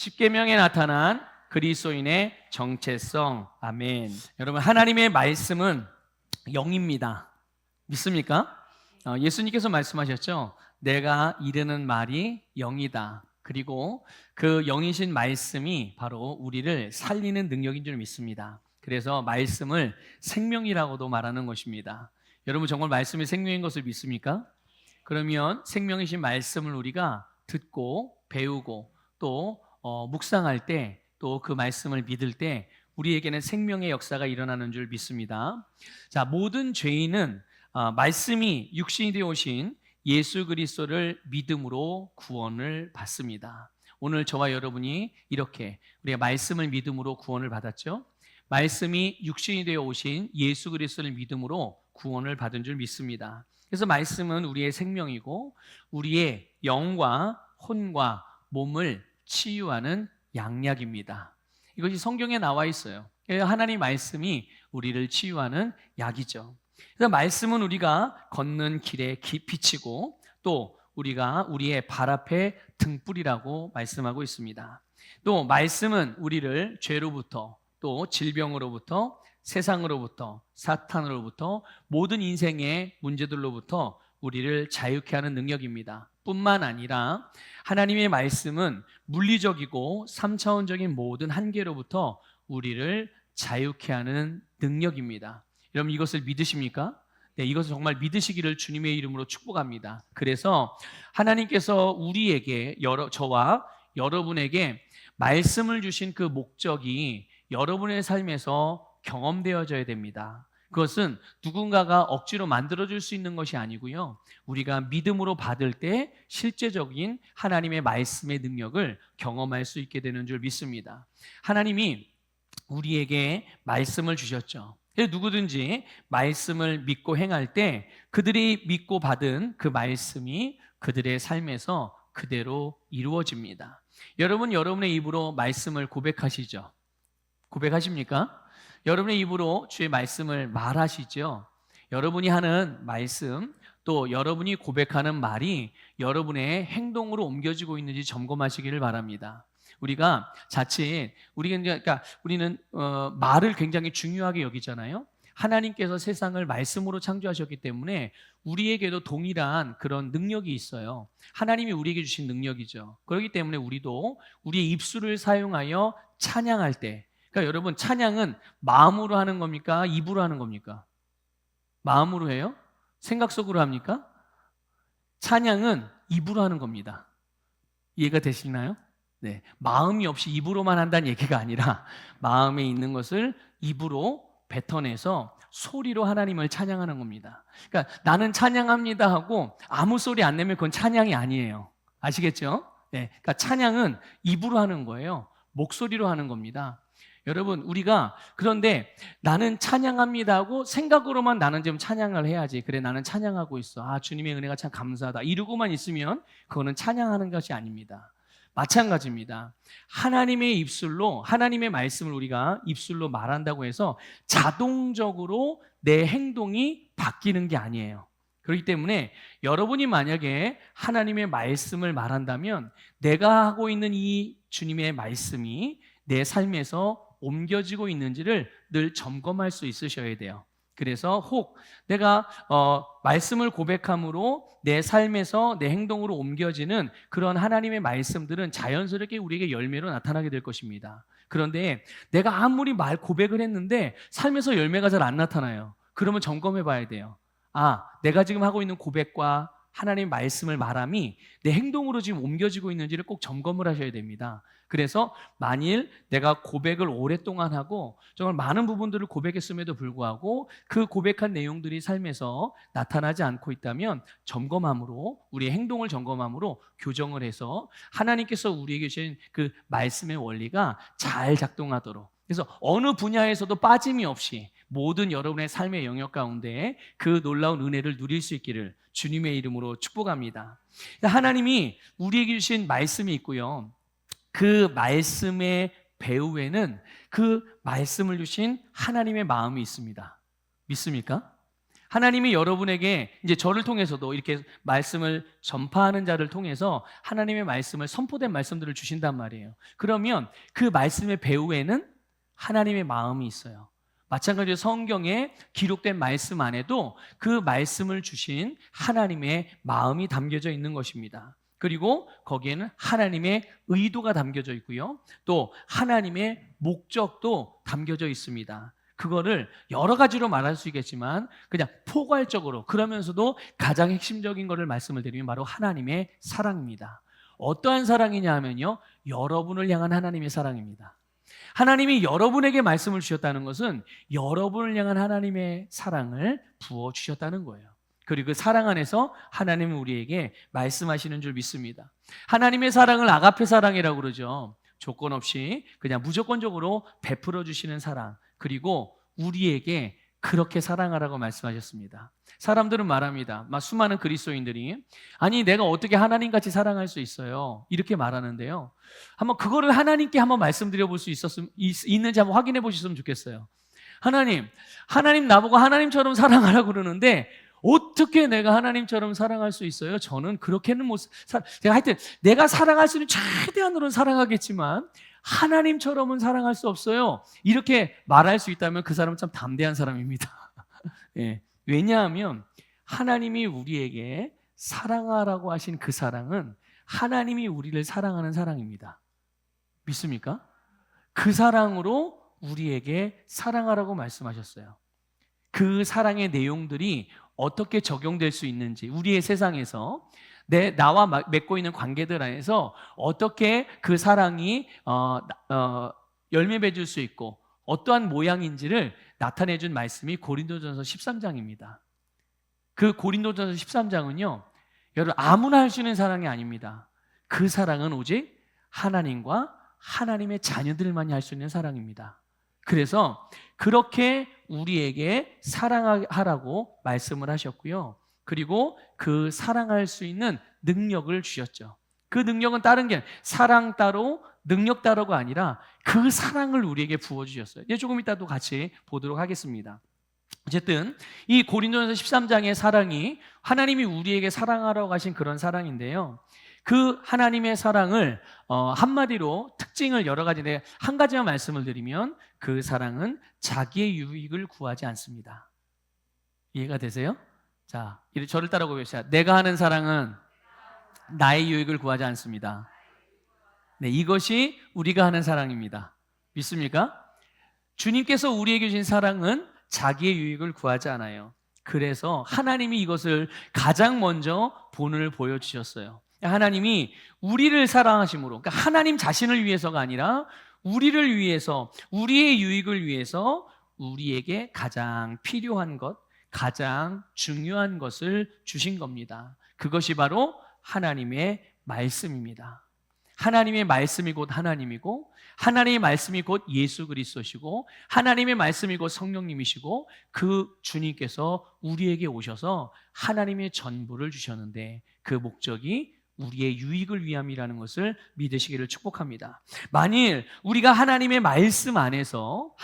십계명에 나타난 그리스도인의 정체성. 아멘. 여러분, 하나님의 말씀은 영입니다. 믿습니까? 예수님께서 말씀하셨죠. 내가 이르는 말이 영이다. 그리고 그 영이신 말씀이 바로 우리를 살리는 능력인 줄 믿습니다. 그래서 말씀을 생명이라고도 말하는 것입니다. 여러분, 정말 말씀이 생명인 것을 믿습니까? 그러면 생명이신 말씀을 우리가 듣고 배우고 또 묵상할 때 또 그 말씀을 믿을 때 우리에게는 생명의 역사가 일어나는 줄 믿습니다. 자, 모든 죄인은 말씀이 육신이 되어 오신 예수 그리스도를 믿음으로 구원을 받습니다. 오늘 저와 여러분이 이렇게 우리가 말씀을 믿음으로 구원을 받았죠. 말씀이 육신이 되어 오신 예수 그리스도를 믿음으로 구원을 받은 줄 믿습니다. 그래서 말씀은 우리의 생명이고 우리의 영과 혼과 몸을 치유하는 양약입니다. 이것이 성경에 나와 있어요. 하나님 말씀이 우리를 치유하는 약이죠. 그래서 말씀은 우리가 걷는 길에 빛이고 또 우리가 우리의 발 앞에 등불이라고 말씀하고 있습니다. 또 말씀은 우리를 죄로부터 또 질병으로부터 세상으로부터 사탄으로부터 모든 인생의 문제들로부터 우리를 자유케 하는 능력입니다. 뿐만 아니라 하나님의 말씀은 물리적이고 3차원적인 모든 한계로부터 우리를 자유케 하는 능력입니다. 여러분, 이것을 믿으십니까? 네, 이것을 정말 믿으시기를 주님의 이름으로 축복합니다. 그래서 하나님께서 우리에게 저와 여러분에게 말씀을 주신 그 목적이 여러분의 삶에서 경험되어져야 됩니다. 그것은 누군가가 억지로 만들어줄 수 있는 것이 아니고요. 우리가 믿음으로 받을 때 실제적인 하나님의 말씀의 능력을 경험할 수 있게 되는 줄 믿습니다. 하나님이 우리에게 말씀을 주셨죠. 누구든지 말씀을 믿고 행할 때 그들이 믿고 받은 그 말씀이 그들의 삶에서 그대로 이루어집니다. 여러분, 여러분의 입으로 말씀을 고백하시죠? 고백하십니까? 여러분의 입으로 주의 말씀을 말하시죠? 여러분이 하는 말씀 또 여러분이 고백하는 말이 여러분의 행동으로 옮겨지고 있는지 점검하시기를 바랍니다. 우리가 자칫 우리는 말을 굉장히 중요하게 여기잖아요. 하나님께서 세상을 말씀으로 창조하셨기 때문에 우리에게도 동일한 그런 능력이 있어요. 하나님이 우리에게 주신 능력이죠. 그렇기 때문에 우리도 우리의 입술을 사용하여 찬양할 때, 그러니까 여러분, 찬양은 마음으로 하는 겁니까? 입으로 하는 겁니까? 마음으로 해요? 생각 속으로 합니까? 찬양은 입으로 하는 겁니다. 이해가 되시나요? 네, 마음이 없이 입으로만 한다는 얘기가 아니라 마음에 있는 것을 입으로 뱉어내서 소리로 하나님을 찬양하는 겁니다. 그러니까 나는 찬양합니다 하고 아무 소리 안 내면 그건 찬양이 아니에요. 아시겠죠? 네, 그러니까 찬양은 입으로 하는 거예요. 목소리로 하는 겁니다. 여러분, 우리가 그런데 나는 찬양합니다 하고 생각으로만 나는 지금 찬양을 해야지. 그래, 나는 찬양하고 있어. 아, 주님의 은혜가 참 감사하다. 이러고만 있으면 그거는 찬양하는 것이 아닙니다. 마찬가지입니다. 하나님의 입술로 하나님의 말씀을 우리가 입술로 말한다고 해서 자동적으로 내 행동이 바뀌는 게 아니에요. 그렇기 때문에 여러분이 만약에 하나님의 말씀을 말한다면 내가 하고 있는 이 주님의 말씀이 내 삶에서 옮겨지고 있는지를 늘 점검할 수 있으셔야 돼요. 그래서 혹 내가 말씀을 고백함으로 내 삶에서 내 행동으로 옮겨지는 그런 하나님의 말씀들은 자연스럽게 우리에게 열매로 나타나게 될 것입니다. 그런데 내가 아무리 고백을 했는데 삶에서 열매가 잘 안 나타나요. 그러면 점검해 봐야 돼요. 아, 내가 지금 하고 있는 고백과 하나님의 말씀을 말함이 내 행동으로 지금 옮겨지고 있는지를 꼭 점검을 하셔야 됩니다. 그래서 만일 내가 고백을 오랫동안 하고 정말 많은 부분들을 고백했음에도 불구하고 그 고백한 내용들이 삶에서 나타나지 않고 있다면 점검함으로, 우리의 행동을 점검함으로 교정을 해서 하나님께서 우리에게 주신 그 말씀의 원리가 잘 작동하도록, 그래서 어느 분야에서도 빠짐이 없이 모든 여러분의 삶의 영역 가운데 그 놀라운 은혜를 누릴 수 있기를 주님의 이름으로 축복합니다. 하나님이 우리에게 주신 말씀이 있고요. 그 말씀의 배후에는 그 말씀을 주신 하나님의 마음이 있습니다. 믿습니까? 하나님이 여러분에게 이제 저를 통해서도 이렇게 말씀을 전파하는 자를 통해서 하나님의 말씀을 선포된 말씀들을 주신단 말이에요. 그러면 그 말씀의 배후에는 하나님의 마음이 있어요. 마찬가지로 성경에 기록된 말씀 안에도 그 말씀을 주신 하나님의 마음이 담겨져 있는 것입니다. 그리고 거기에는 하나님의 의도가 담겨져 있고요. 또 하나님의 목적도 담겨져 있습니다. 그거를 여러 가지로 말할 수 있겠지만 그냥 포괄적으로, 그러면서도 가장 핵심적인 것을 말씀을 드리면 바로 하나님의 사랑입니다. 어떠한 사랑이냐 하면요, 여러분을 향한 하나님의 사랑입니다. 하나님이 여러분에게 말씀을 주셨다는 것은 여러분을 향한 하나님의 사랑을 부어주셨다는 거예요. 그리고 그 사랑 안에서 하나님은 우리에게 말씀하시는 줄 믿습니다. 하나님의 사랑을 아가페 사랑이라고 그러죠. 조건 없이 그냥 무조건적으로 베풀어 주시는 사랑, 그리고 우리에게 그렇게 사랑하라고 말씀하셨습니다. 사람들은 말합니다. 수많은 그리스도인들이 아니 내가 어떻게 하나님같이 사랑할 수 있어요? 이렇게 말하는데요. 한번 그거를 하나님께 한번 말씀드려 볼 수 있는지 한번 확인해 보셨으면 좋겠어요. 하나님 나보고 하나님처럼 사랑하라고 그러는데 어떻게 내가 하나님처럼 사랑할 수 있어요? 저는 그렇게는 하여튼 내가 사랑할 수 있는 최대한으로는 사랑하겠지만 하나님처럼은 사랑할 수 없어요. 이렇게 말할 수 있다면 그 사람은 참 담대한 사람입니다. 예. 왜냐하면 하나님이 우리에게 사랑하라고 하신 그 사랑은 하나님이 우리를 사랑하는 사랑입니다. 믿습니까? 그 사랑으로 우리에게 사랑하라고 말씀하셨어요. 그 사랑의 내용들이 어떻게 적용될 수 있는지, 우리의 세상에서 나와 맺고 있는 관계들 안에서 어떻게 그 사랑이 열매 맺을 수 있고 어떠한 모양인지를 나타내준 말씀이 고린도전서 13장입니다. 그 고린도전서 13장은요, 여러분 아무나 할 수 있는 사랑이 아닙니다. 그 사랑은 오직 하나님과 하나님의 자녀들만이 할 수 있는 사랑입니다. 그래서 그렇게 우리에게 사랑하라고 말씀을 하셨고요. 그리고 그 사랑할 수 있는 능력을 주셨죠. 그 능력은 다른 게 사랑 따로 능력 따로가 아니라 그 사랑을 우리에게 부어주셨어요. 이제 조금 이따 또 같이 보도록 하겠습니다. 어쨌든 이 고린도전서 13장의 사랑이 하나님이 우리에게 사랑하라고 하신 그런 사랑인데요. 그 하나님의 사랑을 한마디로 특징을 여러 가지인데 한 가지만 말씀을 드리면 그 사랑은 자기의 유익을 구하지 않습니다. 이해가 되세요? 자, 저를 따라고 계시죠. 내가 하는 사랑은 나의 유익을 구하지 않습니다. 네, 이것이 우리가 하는 사랑입니다. 믿습니까? 주님께서 우리에게 주신 사랑은 자기의 유익을 구하지 않아요. 그래서 하나님이 이것을 가장 먼저 본을 보여주셨어요. 하나님이 우리를 사랑하심으로, 그러니까 하나님 자신을 위해서가 아니라 우리를 위해서, 우리의 유익을 위해서 우리에게 가장 필요한 것, 가장 중요한 것을 주신 겁니다. 그것이 바로 하나님의 말씀입니다. 하나님의 말씀이 곧 하나님이고, 하나님의 말씀이 곧 예수 그리스도시고, 하나님의 말씀이 곧 성령님이시고, 그 주님께서 우리에게 오셔서 하나님의 전부를 주셨는데 그 목적이 우리의 유익을 위함이라는 것을 믿으시기를 축복합니다. 만일 우리가 하나님의 말씀 안에서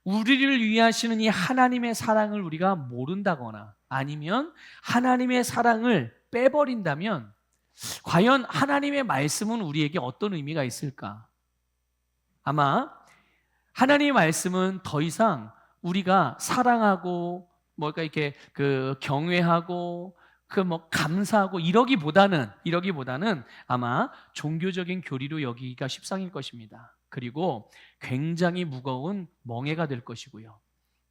우리를 위하시는 이 하나님의 사랑을 우리가 모른다거나 아니면 하나님의 사랑을 빼버린다면 과연 하나님의 말씀은 우리에게 어떤 의미가 있을까? 아마 하나님의 말씀은 더 이상 우리가 사랑하고 이렇게 경외하고 감사하고 이러기보다는 아마 종교적인 교리로 여기기가 십상일 것입니다. 그리고 굉장히 무거운 멍해가 될 것이고요.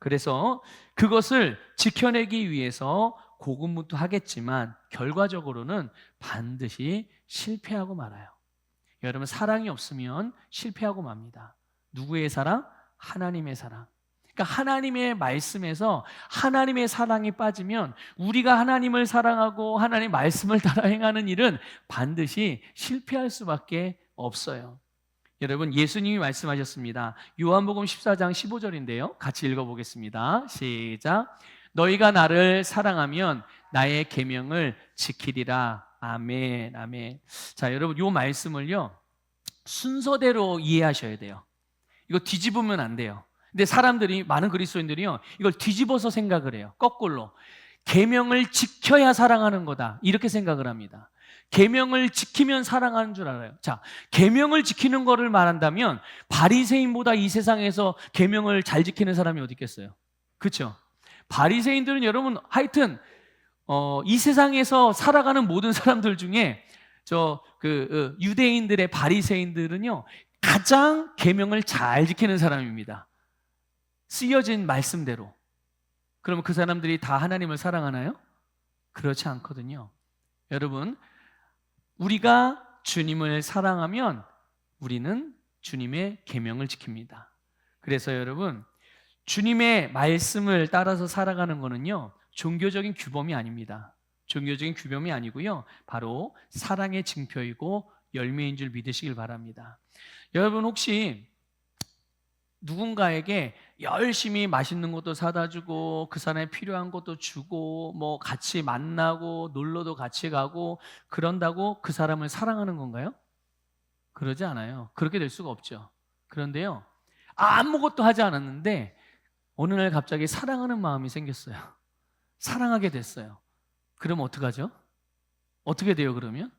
그래서 그것을 지켜내기 위해서 고군분투하겠지만 결과적으로는 반드시 실패하고 말아요. 여러분, 사랑이 없으면 실패하고 맙니다. 누구의 사랑? 하나님의 사랑. 그러니까 하나님의 말씀에서 하나님의 사랑이 빠지면 우리가 하나님을 사랑하고 하나님의 말씀을 따라 행하는 일은 반드시 실패할 수밖에 없어요. 여러분, 예수님이 말씀하셨습니다. 요한복음 14장 15절인데요. 같이 읽어보겠습니다. 시작. 너희가 나를 사랑하면 나의 계명을 지키리라. 아멘, 아멘. 자, 여러분, 이 말씀을요 순서대로 이해하셔야 돼요. 이거 뒤집으면 안 돼요. 근데 사람들이, 많은 그리스도인들이요, 이걸 뒤집어서 생각을 해요. 거꾸로. 계명을 지켜야 사랑하는 거다, 이렇게 생각을 합니다. 계명을 지키면 사랑하는 줄 알아요. 자, 계명을 지키는 거를 말한다면 바리새인보다 이 세상에서 계명을 잘 지키는 사람이 어디 있겠어요? 그렇죠? 바리새인들은 여러분 하여튼 이 세상에서 살아가는 모든 사람들 중에 유대인들의 바리새인들은요, 가장 계명을 잘 지키는 사람입니다. 쓰여진 말씀대로. 그러면 그 사람들이 다 하나님을 사랑하나요? 그렇지 않거든요. 여러분, 우리가 주님을 사랑하면 우리는 주님의 계명을 지킵니다. 그래서 여러분, 주님의 말씀을 따라서 살아가는 거는요, 종교적인 규범이 아닙니다. 종교적인 규범이 아니고요, 바로 사랑의 징표이고 열매인 줄 믿으시길 바랍니다. 여러분, 혹시 누군가에게 열심히 맛있는 것도 사다 주고 그 사람에 필요한 것도 주고 뭐 같이 만나고 놀러도 같이 가고 그런다고 그 사람을 사랑하는 건가요? 그러지 않아요. 그렇게 될 수가 없죠. 그런데요, 아무것도 하지 않았는데 어느 날 갑자기 사랑하는 마음이 생겼어요. 사랑하게 됐어요. 그럼 어떡하죠? 어떻게 돼요, 그러면?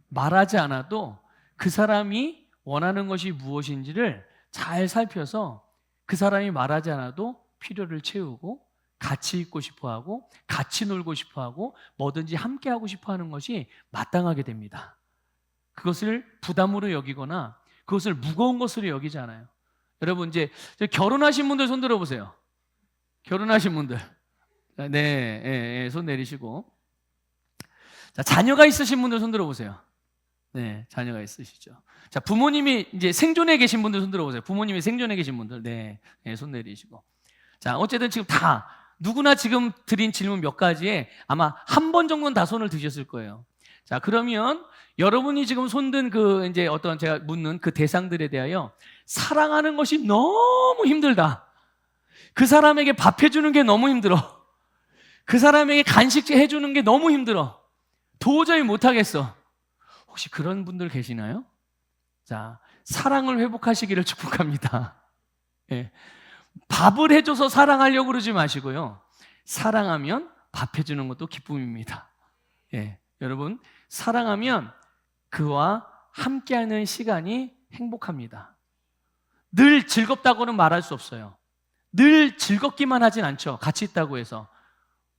말하지 않아도 그 사람이 원하는 것이 무엇인지를 잘 살펴서 그 사람이 말하지 않아도 필요를 채우고 같이 있고 싶어하고 같이 놀고 싶어하고 뭐든지 함께 하고 싶어하는 것이 마땅하게 됩니다. 그것을 부담으로 여기거나 그것을 무거운 것으로 여기지 않아요. 여러분, 이제 결혼하신 분들 손 들어보세요. 결혼하신 분들, 네, 손 내리시고. 자, 자녀가 있으신 분들 손 들어보세요. 네, 자녀가 있으시죠. 자, 부모님이 이제 생존해 계신 분들 손 들어보세요. 부모님이 생존해 계신 분들, 네, 손 내리시고. 자, 어쨌든 지금 다 누구나 지금 드린 질문 몇 가지에 아마 한 번 정도는 다 손을 드셨을 거예요. 자, 그러면 여러분이 지금 손든 이제 어떤 제가 묻는 그 대상들에 대하여 사랑하는 것이 너무 힘들다. 그 사람에게 밥 해주는 게 너무 힘들어. 그 사람에게 간식 해주는 게 너무 힘들어. 도저히 못하겠어. 혹시 그런 분들 계시나요? 자, 사랑을 회복하시기를 축복합니다. 예. 밥을 해줘서 사랑하려고 그러지 마시고요. 사랑하면 밥 해주는 것도 기쁨입니다. 예. 여러분, 사랑하면 그와 함께하는 시간이 행복합니다. 늘 즐겁다고는 말할 수 없어요. 늘 즐겁기만 하진 않죠. 같이 있다고 해서.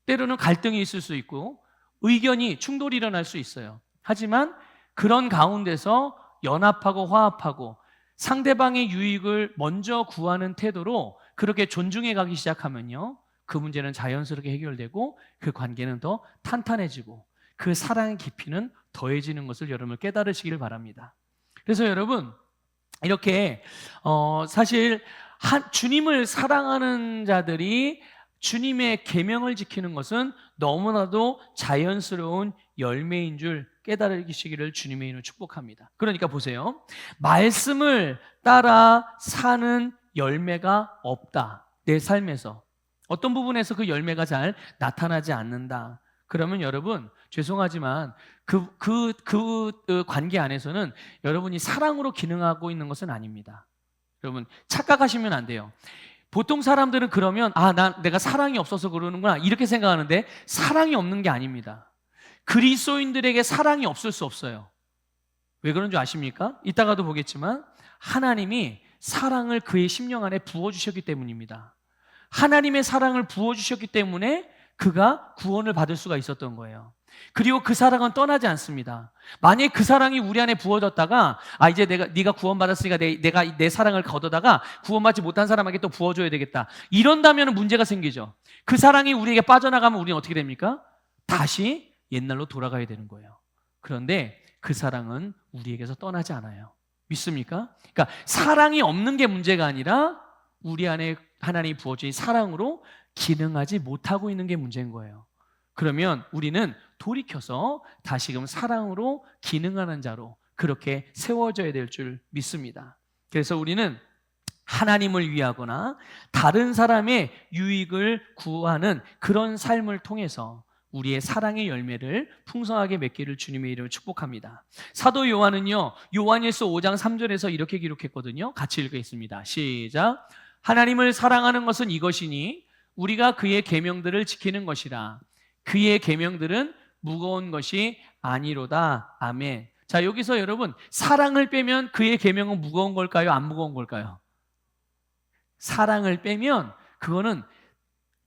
때로는 갈등이 있을 수 있고 의견이 충돌이 일어날 수 있어요. 하지만 그런 가운데서 연합하고 화합하고 상대방의 유익을 먼저 구하는 태도로 그렇게 존중해 가기 시작하면요, 그 문제는 자연스럽게 해결되고 그 관계는 더 탄탄해지고 그 사랑의 깊이는 더해지는 것을 여러분 깨달으시길 바랍니다. 그래서 여러분, 이렇게 사실 주님을 사랑하는 자들이 주님의 계명을 지키는 것은 너무나도 자연스러운 열매인 줄 깨달으시기를 주님의 이름으로 축복합니다. 그러니까 보세요. 말씀을 따라 사는 열매가 없다. 내 삶에서 어떤 부분에서 그 열매가 잘 나타나지 않는다. 그러면 여러분, 죄송하지만 그 관계 안에서는 여러분이 사랑으로 기능하고 있는 것은 아닙니다. 여러분, 착각하시면 안 돼요. 보통 사람들은 그러면 내가 사랑이 없어서 그러는구나 이렇게 생각하는데 사랑이 없는 게 아닙니다. 그리스도인들에게 사랑이 없을 수 없어요. 왜 그런 줄 아십니까? 이따가도 보겠지만 하나님이 사랑을 그의 심령 안에 부어주셨기 때문입니다. 하나님의 사랑을 부어주셨기 때문에 그가 구원을 받을 수가 있었던 거예요. 그리고 그 사랑은 떠나지 않습니다. 만약에 그 사랑이 우리 안에 부어졌다가 이제 네가 구원받았으니까 내가 내 사랑을 걷어다가 구원받지 못한 사람에게 또 부어줘야 되겠다, 이런다면 문제가 생기죠. 그 사랑이 우리에게 빠져나가면 우리는 어떻게 됩니까? 다시 옛날로 돌아가야 되는 거예요. 그런데 그 사랑은 우리에게서 떠나지 않아요. 믿습니까? 그러니까 사랑이 없는 게 문제가 아니라 우리 안에 하나님이 부어진 사랑으로 기능하지 못하고 있는 게 문제인 거예요. 그러면 우리는 돌이켜서 다시금 사랑으로 기능하는 자로 그렇게 세워져야 될 줄 믿습니다. 그래서 우리는 하나님을 위하거나 다른 사람의 유익을 구하는 그런 삶을 통해서 우리의 사랑의 열매를 풍성하게 맺기를 주님의 이름으로 축복합니다. 사도 요한은요, 요한일서 5장 3절에서 이렇게 기록했거든요. 같이 읽겠습니다. 시작. 하나님을 사랑하는 것은 이것이니 우리가 그의 계명들을 지키는 것이라. 그의 계명들은 무거운 것이 아니로다. 아멘. 자, 여기서 여러분, 사랑을 빼면 그의 계명은 무거운 걸까요? 안 무거운 걸까요? 사랑을 빼면 그거는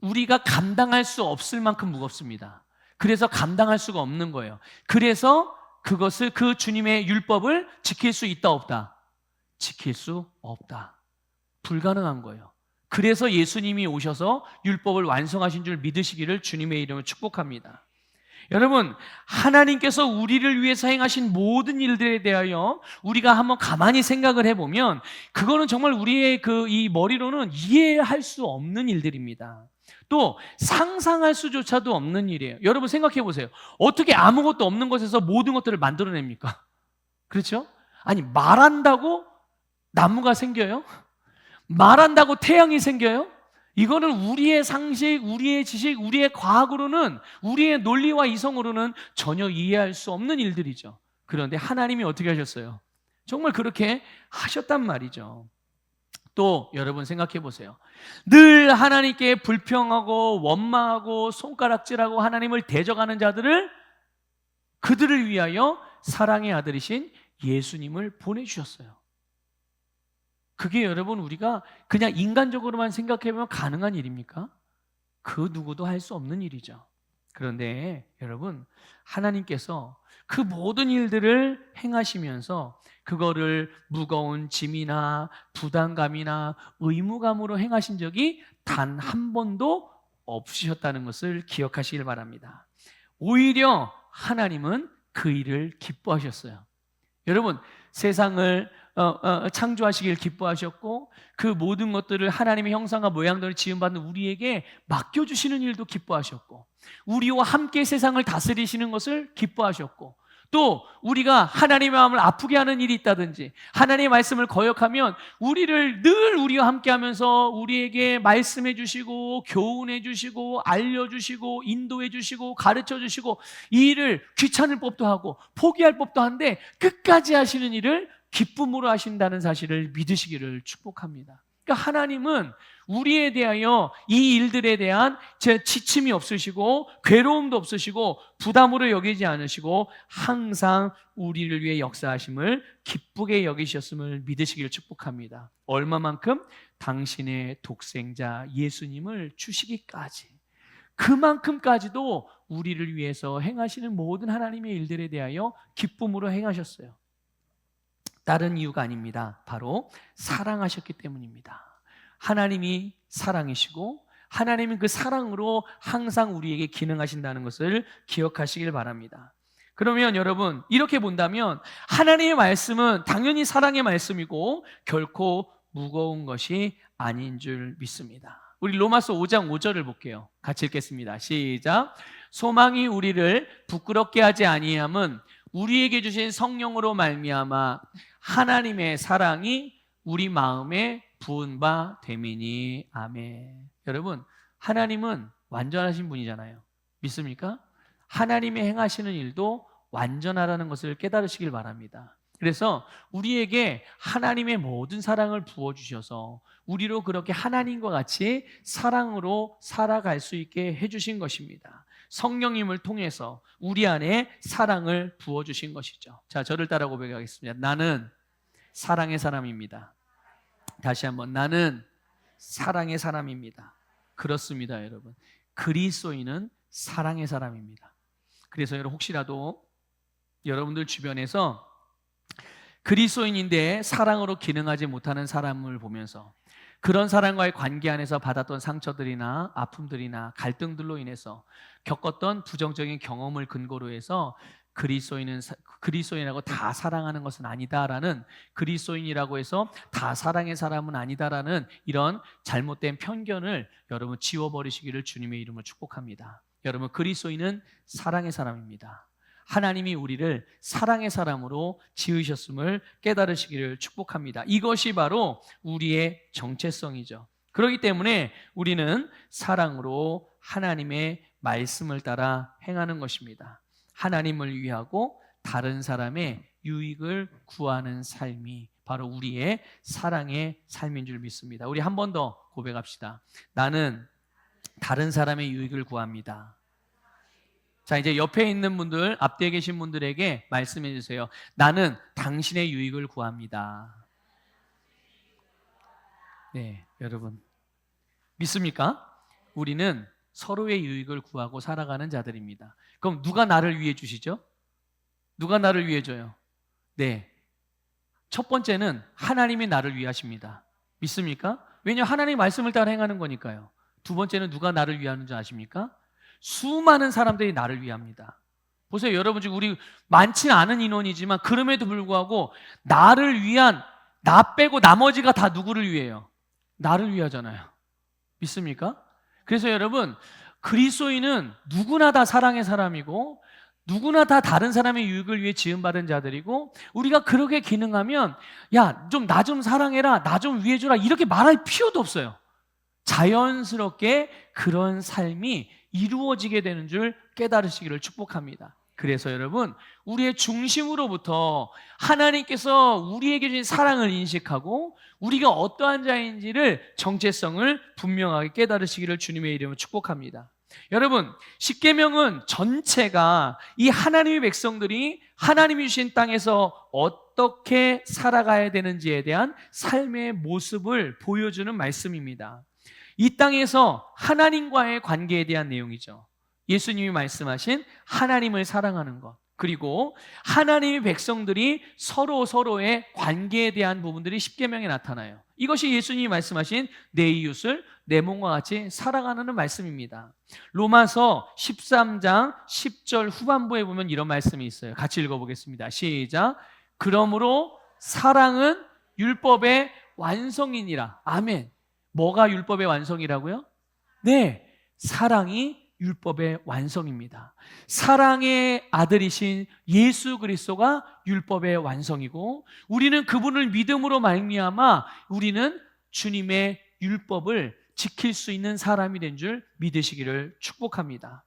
우리가 감당할 수 없을 만큼 무겁습니다. 그래서 감당할 수가 없는 거예요. 그래서 그것을, 그 주님의 율법을 지킬 수 있다 없다? 지킬 수 없다. 불가능한 거예요. 그래서 예수님이 오셔서 율법을 완성하신 줄 믿으시기를 주님의 이름으로 축복합니다. 여러분, 하나님께서 우리를 위해서 행하신 모든 일들에 대하여 우리가 한번 가만히 생각을 해보면 그거는 정말 우리의 이 머리로는 이해할 수 없는 일들입니다. 또 상상할 수조차도 없는 일이에요. 여러분 생각해 보세요. 어떻게 아무것도 없는 것에서 모든 것들을 만들어냅니까? 그렇죠? 아니, 말한다고 나무가 생겨요? 말한다고 태양이 생겨요? 이거는 우리의 상식, 우리의 지식, 우리의 과학으로는, 우리의 논리와 이성으로는 전혀 이해할 수 없는 일들이죠. 그런데 하나님이 어떻게 하셨어요? 정말 그렇게 하셨단 말이죠. 또 여러분 생각해 보세요. 늘 하나님께 불평하고 원망하고 손가락질하고 하나님을 대적하는 자들을, 그들을 위하여 사랑의 아들이신 예수님을 보내주셨어요. 그게 여러분 우리가 그냥 인간적으로만 생각해보면 가능한 일입니까? 그 누구도 할 수 없는 일이죠. 그런데 여러분, 하나님께서 그 모든 일들을 행하시면서 그거를 무거운 짐이나 부담감이나 의무감으로 행하신 적이 단 한 번도 없으셨다는 것을 기억하시길 바랍니다. 오히려 하나님은 그 일을 기뻐하셨어요. 여러분, 세상을 창조하시길 기뻐하셨고 그 모든 것들을 하나님의 형상과 모양대로 지음받는 우리에게 맡겨주시는 일도 기뻐하셨고 우리와 함께 세상을 다스리시는 것을 기뻐하셨고 또 우리가 하나님의 마음을 아프게 하는 일이 있다든지 하나님의 말씀을 거역하면 우리를 늘 우리와 함께 하면서 우리에게 말씀해 주시고 교훈해 주시고 알려주시고 인도해 주시고 가르쳐 주시고 이 일을 귀찮을 법도 하고 포기할 법도 한데 끝까지 하시는 일을 기쁨으로 하신다는 사실을 믿으시기를 축복합니다. 그러니까 하나님은 우리에 대하여 이 일들에 대한 지침이 없으시고 괴로움도 없으시고 부담으로 여기지 않으시고 항상 우리를 위해 역사하심을 기쁘게 여기셨음을 믿으시기를 축복합니다. 얼마만큼? 당신의 독생자 예수님을 주시기까지, 그만큼까지도 우리를 위해서 행하시는 모든 하나님의 일들에 대하여 기쁨으로 행하셨어요. 다른 이유가 아닙니다. 바로 사랑하셨기 때문입니다. 하나님이 사랑이시고 하나님은 그 사랑으로 항상 우리에게 기능하신다는 것을 기억하시길 바랍니다. 그러면 여러분 이렇게 본다면 하나님의 말씀은 당연히 사랑의 말씀이고 결코 무거운 것이 아닌 줄 믿습니다. 우리 로마서 5장 5절을 볼게요. 같이 읽겠습니다. 시작. 소망이 우리를 부끄럽게 하지 아니함은 우리에게 주신 성령으로 말미암아 하나님의 사랑이 우리 마음에 부은 바 됨이니. 아멘. 여러분, 하나님은 완전하신 분이잖아요. 믿습니까? 하나님의 행하시는 일도 완전하라는 것을 깨달으시길 바랍니다. 그래서 우리에게 하나님의 모든 사랑을 부어주셔서 우리로 그렇게 하나님과 같이 사랑으로 살아갈 수 있게 해주신 것입니다. 성령님을 통해서 우리 안에 사랑을 부어주신 것이죠. 자, 저를 따라 고백하겠습니다. 나는 사랑의 사람입니다. 다시 한번, 나는 사랑의 사람입니다. 그렇습니다, 여러분. 그리스도인은 사랑의 사람입니다. 그래서 여러분 혹시라도 여러분들 주변에서 그리스도인인데 사랑으로 기능하지 못하는 사람을 보면서 그런 사람과의 관계 안에서 받았던 상처들이나 아픔들이나 갈등들로 인해서 겪었던 부정적인 경험을 근거로 해서 그리스도인이라고 다 사랑하는 것은 아니다라는, 그리스도인이라고 해서 다 사랑의 사람은 아니다라는 이런 잘못된 편견을 여러분 지워버리시기를 주님의 이름으로 축복합니다. 여러분, 그리스도인은 사랑의 사람입니다. 하나님이 우리를 사랑의 사람으로 지으셨음을 깨달으시기를 축복합니다. 이것이 바로 우리의 정체성이죠. 그렇기 때문에 우리는 사랑으로 하나님의 말씀을 따라 행하는 것입니다. 하나님을 위하고 다른 사람의 유익을 구하는 삶이 바로 우리의 사랑의 삶인 줄 믿습니다. 우리 한 번 더 고백합시다. 나는 다른 사람의 유익을 구합니다. 자, 이제 옆에 있는 분들, 앞뒤에 계신 분들에게 말씀해 주세요. 나는 당신의 유익을 구합니다. 네, 여러분 믿습니까? 우리는 서로의 유익을 구하고 살아가는 자들입니다. 그럼 누가 나를 위해 주시죠? 누가 나를 위해 줘요? 네, 첫 번째는 하나님이 나를 위하십니다. 믿습니까? 왜냐하면 하나님 말씀을 따라 행하는 거니까요. 두 번째는 누가 나를 위하는 줄 아십니까? 수많은 사람들이 나를 위합니다. 보세요, 여러분, 지금 우리 많지는 않은 인원이지만 그럼에도 불구하고 나를 위한, 나 빼고 나머지가 다 누구를 위해요? 나를 위하잖아요. 믿습니까? 그래서 여러분, 그리스도인은 누구나 다 사랑의 사람이고 누구나 다 다른 사람의 유익을 위해 지음받은 자들이고, 우리가 그렇게 기능하면 야, 좀 나 좀 사랑해라, 나 좀 위해줘라 이렇게 말할 필요도 없어요. 자연스럽게 그런 삶이 이루어지게 되는 줄 깨달으시기를 축복합니다. 그래서 여러분, 우리의 중심으로부터 하나님께서 우리에게 주신 사랑을 인식하고 우리가 어떠한 자인지를, 정체성을 분명하게 깨달으시기를 주님의 이름으로 축복합니다. 여러분, 십계명은 전체가 이 하나님의 백성들이 하나님이 주신 땅에서 어떻게 살아가야 되는지에 대한 삶의 모습을 보여주는 말씀입니다. 이 땅에서 하나님과의 관계에 대한 내용이죠. 예수님이 말씀하신 하나님을 사랑하는 것, 그리고 하나님의 백성들이 서로의 관계에 대한 부분들이 십계명에 나타나요. 이것이 예수님이 말씀하신 내 이웃을 내 몸과 같이 사랑하는 말씀입니다. 로마서 13장 10절 후반부에 보면 이런 말씀이 있어요. 같이 읽어보겠습니다. 시작. 그러므로 사랑은 율법의 완성이니라. 아멘. 뭐가 율법의 완성이라고요? 네, 사랑이 율법의 완성입니다. 사랑의 아들이신 예수 그리스도가 율법의 완성이고, 우리는 그분을 믿음으로 말미암아 우리는 주님의 율법을 지킬 수 있는 사람이 된 줄 믿으시기를 축복합니다.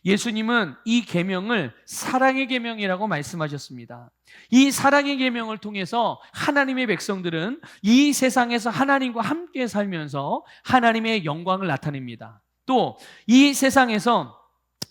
예수님은 이 계명을 사랑의 계명이라고 말씀하셨습니다. 이 사랑의 계명을 통해서 하나님의 백성들은 이 세상에서 하나님과 함께 살면서 하나님의 영광을 나타냅니다. 또 이 세상에서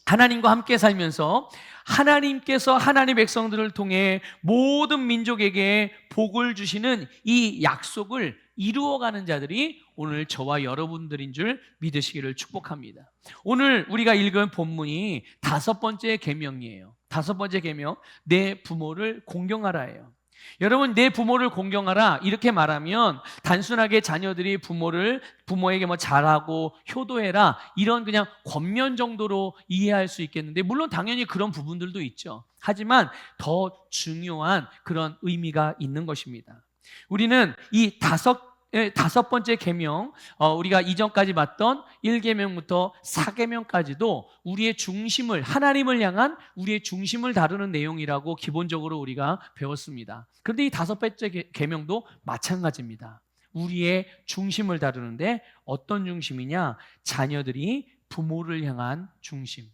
하나님과 함께 살면서 하나님께서 하나님의 백성들을 통해 모든 민족에게 복을 주시는 이 약속을 이루어가는 자들이 오늘 저와 여러분들인 줄 믿으시기를 축복합니다. 오늘 우리가 읽은 본문이 5번째 계명이에요. 5번째 계명, 내 부모를 공경하라예요. 여러분, 내 부모를 공경하라 이렇게 말하면 단순하게 자녀들이 부모에게 뭐 잘하고 효도해라 이런 그냥 권면 정도로 이해할 수 있겠는데, 물론 당연히 그런 부분들도 있죠. 하지만 더 중요한 그런 의미가 있는 것입니다. 우리는 이 5번째 계명, 우리가 이전까지 봤던 1계명부터 4계명까지도 우리의 중심을, 하나님을 향한 우리의 중심을 다루는 내용이라고 기본적으로 우리가 배웠습니다. 그런데 이 5번째 계명도 마찬가지입니다. 우리의 중심을 다루는데 어떤 중심이냐? 자녀들이 부모를 향한 중심.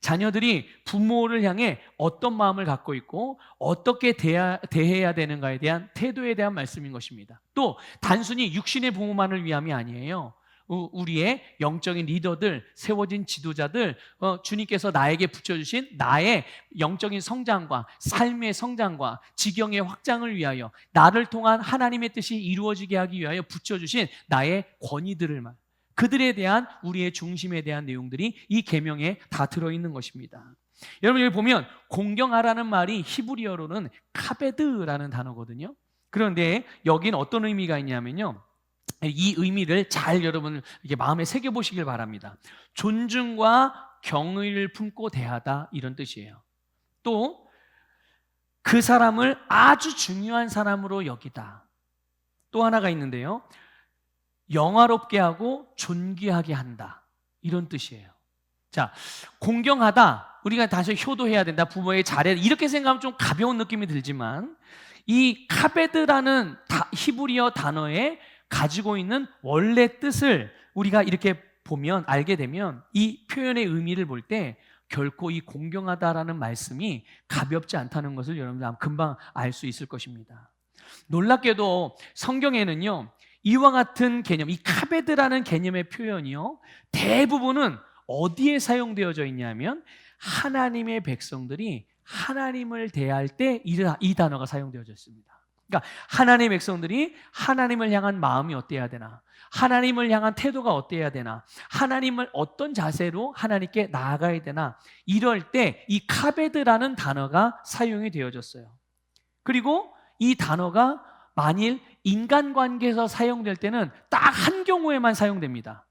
자녀들이 부모를 향해 어떤 마음을 갖고 있고 어떻게 대해야 되는가에 대한 태도에 대한 말씀인 것입니다. 또 단순히 육신의 부모만을 위함이 아니에요. 우리의 영적인 리더들, 세워진 지도자들, 주님께서 나에게 붙여주신 나의 영적인 성장과 삶의 성장과 지경의 확장을 위하여, 나를 통한 하나님의 뜻이 이루어지게 하기 위하여 붙여주신 나의 권위들을 말, 그들에 대한 우리의 중심에 대한 내용들이 이 계명에 다 들어있는 것입니다. 여러분, 여기 보면 공경하라는 말이 히브리어로는 카베드라는 단어거든요. 그런데 여기는 어떤 의미가 있냐면요, 이 의미를 잘 여러분 이렇게 마음에 새겨보시길 바랍니다. 존중과 경의를 품고 대하다, 이런 뜻이에요. 또 그 사람을 아주 중요한 사람으로 여기다. 또 하나가 있는데요, 영화롭게 하고 존귀하게 한다, 이런 뜻이에요. 자, 공경하다, 우리가 다시 효도해야 된다, 부모에게 잘해야 된다, 이렇게 생각하면 좀 가벼운 느낌이 들지만 이 카베드라는 히브리어 단어에 가지고 있는 원래 뜻을 우리가 이렇게 보면, 알게 되면 이 표현의 의미를 볼 때 결코 이 공경하다라는 말씀이 가볍지 않다는 것을 여러분들 금방 알 수 있을 것입니다. 놀랍게도 성경에는요, 이와 같은 개념, 이 카베드라는 개념의 표현이요, 대부분은 어디에 사용되어져 있냐면 하나님의 백성들이 하나님을 대할 때 이 단어가 사용되어져 있습니다. 그러니까 하나님의 백성들이 하나님을 향한 마음이 어때야 되나, 하나님을 향한 태도가 어때야 되나, 하나님을 어떤 자세로 하나님께 나아가야 되나, 이럴 때 이 카베드라는 단어가 사용이 되어졌어요. 그리고 이 단어가 만일 인간관계에서 사용될 때는 딱 한 경우에만 사용됩니다.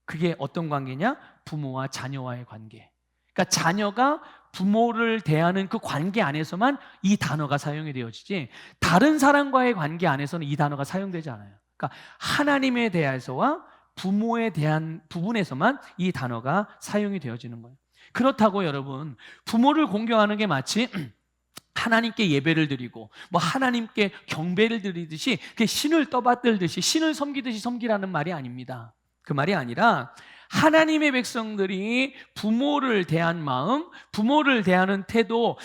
그게 어떤 관계냐? 부모와 자녀와의 관계. 그러니까 자녀가 부모를 대하는 그 관계 안에서만 이 단어가 사용이 되어지지, 다른 사람과의 관계 안에서는 이 단어가 사용되지 않아요. 그러니까 하나님에 대해서와 부모에 대한 부분에서만 이 단어가 사용이 되어지는 거예요. 그렇다고 여러분, 부모를 공경하는 게 마치 하나님께 예배를 드리고 뭐 하나님께 경배를 드리듯이 신을 떠받들듯이 신을 섬기듯이 섬기라는 말이 아닙니다. 그 말이 아니라 하나님의 백성들이 부모를 대한 마음, 부모를 대하는 태도,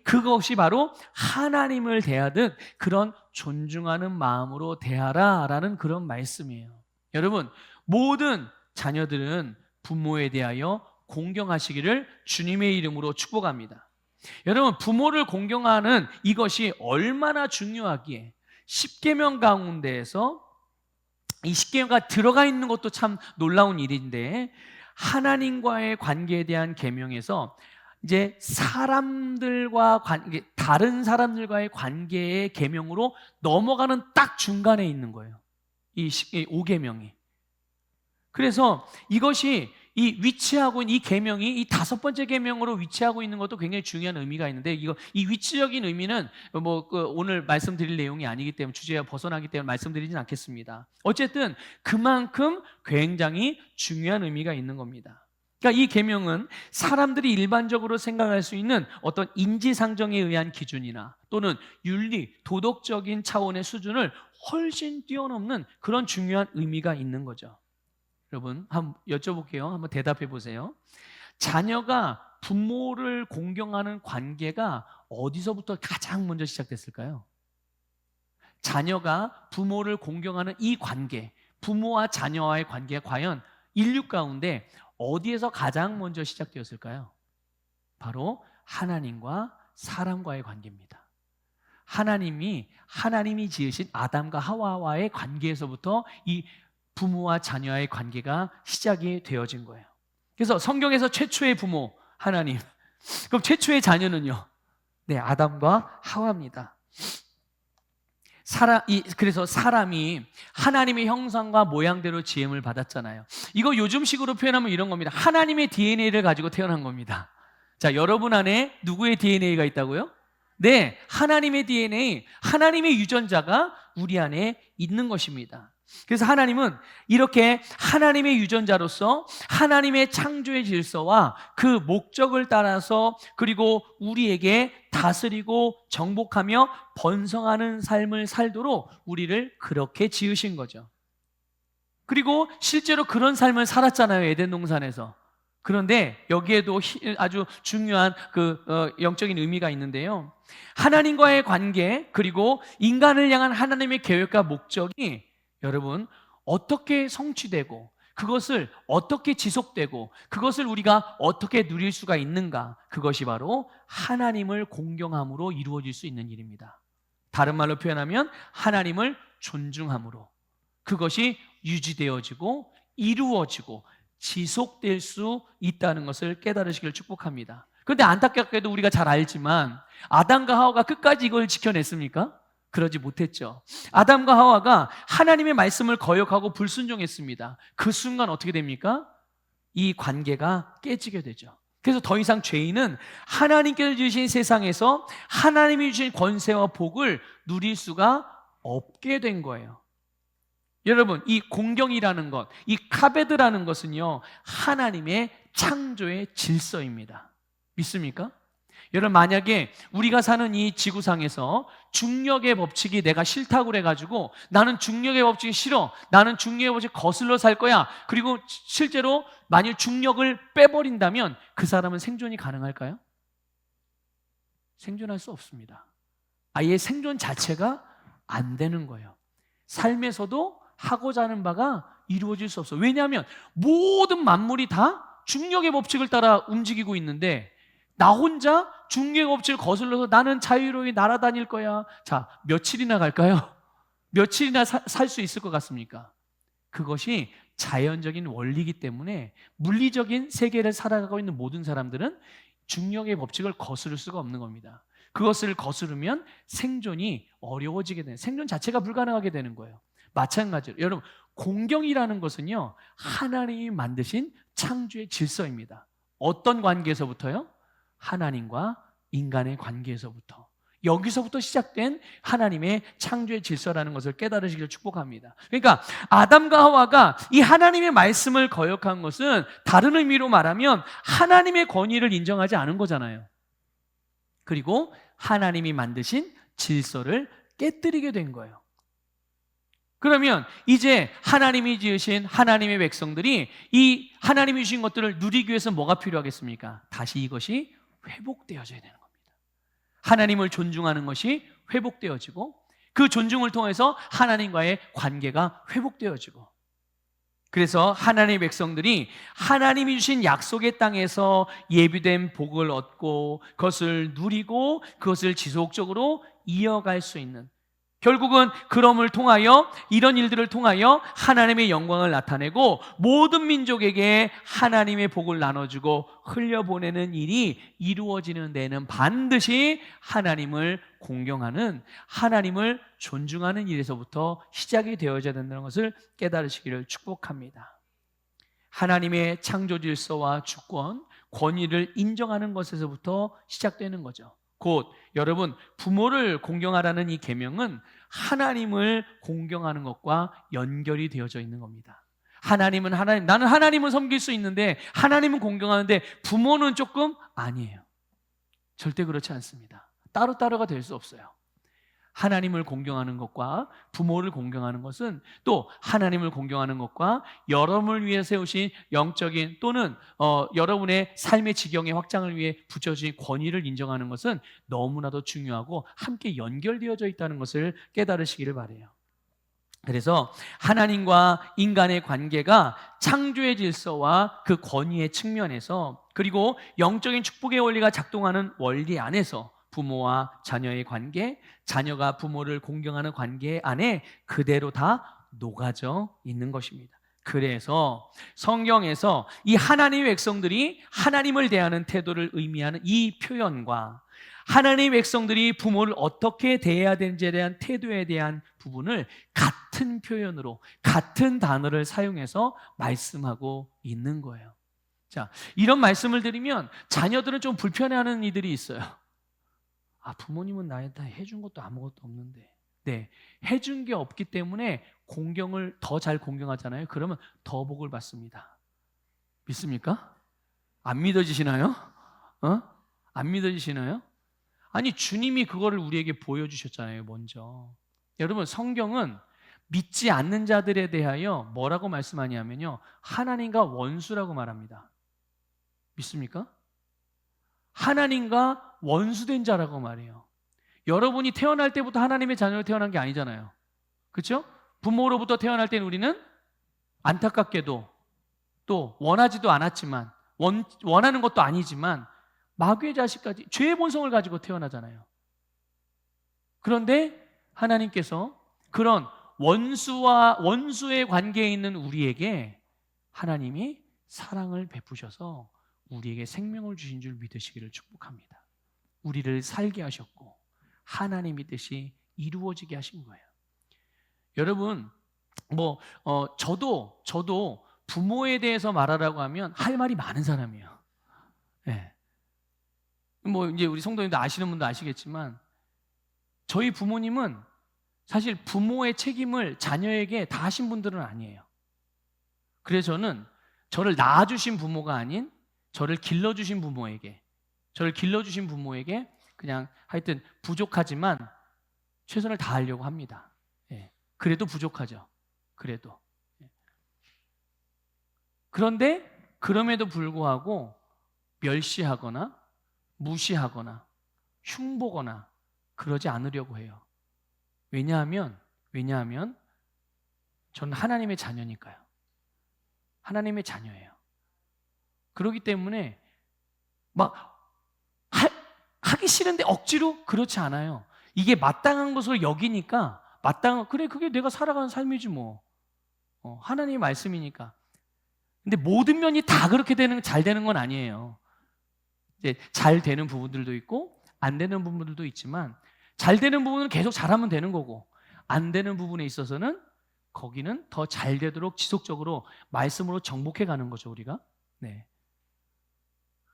그것이 바로 하나님을 대하듯 그런 존중하는 마음으로 대하라라는 그런 말씀이에요. 여러분, 모든 자녀들은 부모에 대하여 공경하시기를 주님의 이름으로 축복합니다. 여러분, 부모를 공경하는 이것이 얼마나 중요하기에 10계명 가운데에서 이 10계명가 들어가 있는 것도 참 놀라운 일인데, 하나님과의 관계에 대한 계명에서 이제 다른 사람들과의 관계의 계명으로 넘어가는 딱 중간에 있는 거예요. 이 5계명이. 그래서 이것이 위치하고 있는 이 계명이 이 5번째 계명으로 위치하고 있는 것도 굉장히 중요한 의미가 있는데, 이 위치적인 의미는 오늘 말씀드릴 내용이 아니기 때문에, 주제가 벗어나기 때문에 말씀드리진 않겠습니다. 어쨌든 그만큼 굉장히 중요한 의미가 있는 겁니다. 그러니까 이 계명은 사람들이 일반적으로 생각할 수 있는 어떤 인지상정에 의한 기준이나 또는 윤리, 도덕적인 차원의 수준을 훨씬 뛰어넘는 그런 중요한 의미가 있는 거죠. 여러분, 한번 여쭤볼게요. 한번 대답해 보세요. 자녀가 부모를 공경하는 관계가 어디서부터 가장 먼저 시작됐을까요? 자녀가 부모를 공경하는 이 관계, 부모와 자녀와의 관계가 과연 인류 가운데 어디에서 가장 먼저 시작되었을까요? 바로 하나님과 사람과의 관계입니다. 하나님이 지으신 아담과 하와와의 관계에서부터 이 부모와 자녀와의 관계가 시작이 되어진 거예요. 그래서 성경에서 최초의 부모 하나님, 그럼 최초의 자녀는요? 네, 아담과 하와입니다. 그래서 사람이 하나님의 형상과 모양대로 지음을 받았잖아요. 이거 요즘식으로 표현하면 이런 겁니다. 하나님의 DNA를 가지고 태어난 겁니다. 자, 여러분 안에 누구의 DNA가 있다고요? 네, 하나님의 DNA, 하나님의 유전자가 우리 안에 있는 것입니다. 그래서 하나님은 이렇게 하나님의 유전자로서 하나님의 창조의 질서와 그 목적을 따라서, 그리고 우리에게 다스리고 정복하며 번성하는 삶을 살도록 우리를 그렇게 지으신 거죠. 그리고 실제로 그런 삶을 살았잖아요, 에덴 동산에서. 그런데 여기에도 아주 중요한 영적인 의미가 있는데요, 하나님과의 관계, 그리고 인간을 향한 하나님의 계획과 목적이 여러분 어떻게 성취되고 그것을 어떻게 지속되고 그것을 우리가 어떻게 누릴 수가 있는가, 그것이 바로 하나님을 공경함으로 이루어질 수 있는 일입니다. 다른 말로 표현하면 하나님을 존중함으로 그것이 유지되어지고 이루어지고 지속될 수 있다는 것을 깨달으시길 축복합니다. 그런데 안타깝게도 우리가 잘 알지만 아담과 하와가 끝까지 이걸 지켜냈습니까? 그러지 못했죠. 아담과 하와가 하나님의 말씀을 거역하고 불순종했습니다. 그 순간 어떻게 됩니까? 이 관계가 깨지게 되죠. 그래서 더 이상 죄인은 하나님께서 주신 세상에서 하나님이 주신 권세와 복을 누릴 수가 없게 된 거예요. 여러분, 이 공경이라는 것, 이 카베드라는 것은요, 하나님의 창조의 질서입니다. 믿습니까? 여러분, 만약에 우리가 사는 이 지구상에서 중력의 법칙이 내가 싫다고 그래가지고 나는 중력의 법칙이 싫어, 나는 중력의 법칙 거슬러 살 거야, 그리고 실제로 만일 중력을 빼버린다면 그 사람은 생존이 가능할까요? 생존할 수 없습니다. 아예 생존 자체가 안 되는 거예요. 삶에서도 하고자 하는 바가 이루어질 수 없어요. 왜냐하면 모든 만물이 다 중력의 법칙을 따라 움직이고 있는데 나 혼자 중력의 법칙을 거슬러서 나는 자유로이 날아다닐 거야. 자, 며칠이나 갈까요? 며칠이나 살 수 있을 것 같습니까? 그것이 자연적인 원리이기 때문에 물리적인 세계를 살아가고 있는 모든 사람들은 중력의 법칙을 거스를 수가 없는 겁니다. 그것을 거스르면 생존이 어려워지게 되는, 생존 자체가 불가능하게 되는 거예요. 마찬가지로 여러분, 공경이라는 것은요, 하나님이 만드신 창조의 질서입니다. 어떤 관계에서부터요? 하나님과 인간의 관계에서부터. 여기서부터 시작된 하나님의 창조의 질서라는 것을 깨달으시기를 축복합니다. 그러니까 아담과 하와가 이 하나님의 말씀을 거역한 것은 다른 의미로 말하면 하나님의 권위를 인정하지 않은 거잖아요. 그리고 하나님이 만드신 질서를 깨뜨리게 된 거예요. 그러면 이제 하나님이 지으신 하나님의 백성들이 이 하나님이 주신 것들을 누리기 위해서 뭐가 필요하겠습니까? 다시 이것이 회복되어져야 되는 겁니다. 하나님을 존중하는 것이 회복되어지고 그 존중을 통해서 하나님과의 관계가 회복되어지고, 그래서 하나님의 백성들이 하나님이 주신 약속의 땅에서 예비된 복을 얻고 그것을 누리고 그것을 지속적으로 이어갈 수 있는, 결국은 그럼을 통하여, 이런 일들을 통하여 하나님의 영광을 나타내고 모든 민족에게 하나님의 복을 나눠주고 흘려보내는 일이 이루어지는 데는 반드시 하나님을 공경하는, 하나님을 존중하는 일에서부터 시작이 되어져야 된다는 것을 깨달으시기를 축복합니다. 하나님의 창조 질서와 주권, 권위를 인정하는 것에서부터 시작되는 거죠. 곧 여러분, 부모를 공경하라는 이 계명은 하나님을 공경하는 것과 연결이 되어져 있는 겁니다. 하나님은 하나님, 나는 하나님을 섬길 수 있는데, 하나님은 공경하는데 부모는 조금 아니에요. 절대 그렇지 않습니다. 따로따로가 될 수 없어요. 하나님을 공경하는 것과 부모를 공경하는 것은, 또 하나님을 공경하는 것과 여러분을 위해 세우신 영적인 또는 여러분의 삶의 지경의 확장을 위해 붙여진 권위를 인정하는 것은 너무나도 중요하고 함께 연결되어져 있다는 것을 깨달으시기를 바라요. 그래서 하나님과 인간의 관계가 창조의 질서와 그 권위의 측면에서, 그리고 영적인 축복의 원리가 작동하는 원리 안에서 부모와 자녀의 관계, 자녀가 부모를 공경하는 관계 안에 그대로 다 녹아져 있는 것입니다. 그래서 성경에서 이 하나님의 백성들이 하나님을 대하는 태도를 의미하는 이 표현과 하나님의 백성들이 부모를 어떻게 대해야 되는지에 대한 태도에 대한 부분을 같은 표현으로, 같은 단어를 사용해서 말씀하고 있는 거예요. 자, 이런 말씀을 드리면 자녀들은 좀 불편해하는 이들이 있어요. 아, 부모님은 나한테 해준 것도 아무것도 없는데. 네, 해준 게 없기 때문에 공경을 더 잘 공경하잖아요. 그러면 더 복을 받습니다. 믿습니까? 안 믿어지시나요? 안 믿어지시나요? 아니, 주님이 그거를 우리에게 보여주셨잖아요, 먼저. 여러분, 성경은 믿지 않는 자들에 대하여 뭐라고 말씀하냐면요, 하나님과 원수라고 말합니다. 믿습니까? 하나님과 원수된 자라고 말해요. 여러분이 태어날 때부터 하나님의 자녀로 태어난 게 아니잖아요. 그렇죠? 부모로부터 태어날 때는 우리는 안타깝게도, 또 원하지도 않았지만, 원하는 것도 아니지만 마귀의 자식까지 죄의 본성을 가지고 태어나잖아요. 그런데 하나님께서 그런 원수의 관계에 있는 우리에게 하나님이 사랑을 베푸셔서 우리에게 생명을 주신 줄 믿으시기를 축복합니다. 우리를 살게 하셨고 하나님의 뜻이 이루어지게 하신 거예요. 여러분, 저도 부모에 대해서 말하라고 하면 할 말이 많은 사람이에요. 네. 이제 우리 성도님들 아시는 분도 아시겠지만, 저희 부모님은 사실 부모의 책임을 자녀에게 다 하신 분들은 아니에요. 그래서 저를 낳아주신 부모가 아닌 저를 길러주신 부모에게 그냥 하여튼 부족하지만 최선을 다하려고 합니다. 예. 그래도 부족하죠. 그래도. 예. 그런데 그럼에도 불구하고 멸시하거나 무시하거나 흉보거나 그러지 않으려고 해요. 왜냐하면 저는 하나님의 자녀니까요. 하나님의 자녀예요. 그렇기 때문에 막 하기 싫은데 억지로 그렇지 않아요. 이게 마땅한 것으로 여기니까 그래 그게 내가 살아가는 삶이지 뭐. 하나님의 말씀이니까. 근데 모든 면이 다 그렇게 잘 되는 건 아니에요. 이제 잘 되는 부분들도 있고 안 되는 부분들도 있지만 잘 되는 부분은 계속 잘하면 되는 거고 안 되는 부분에 있어서는 거기는 더 잘 되도록 지속적으로 말씀으로 정복해 가는 거죠, 우리가. 네.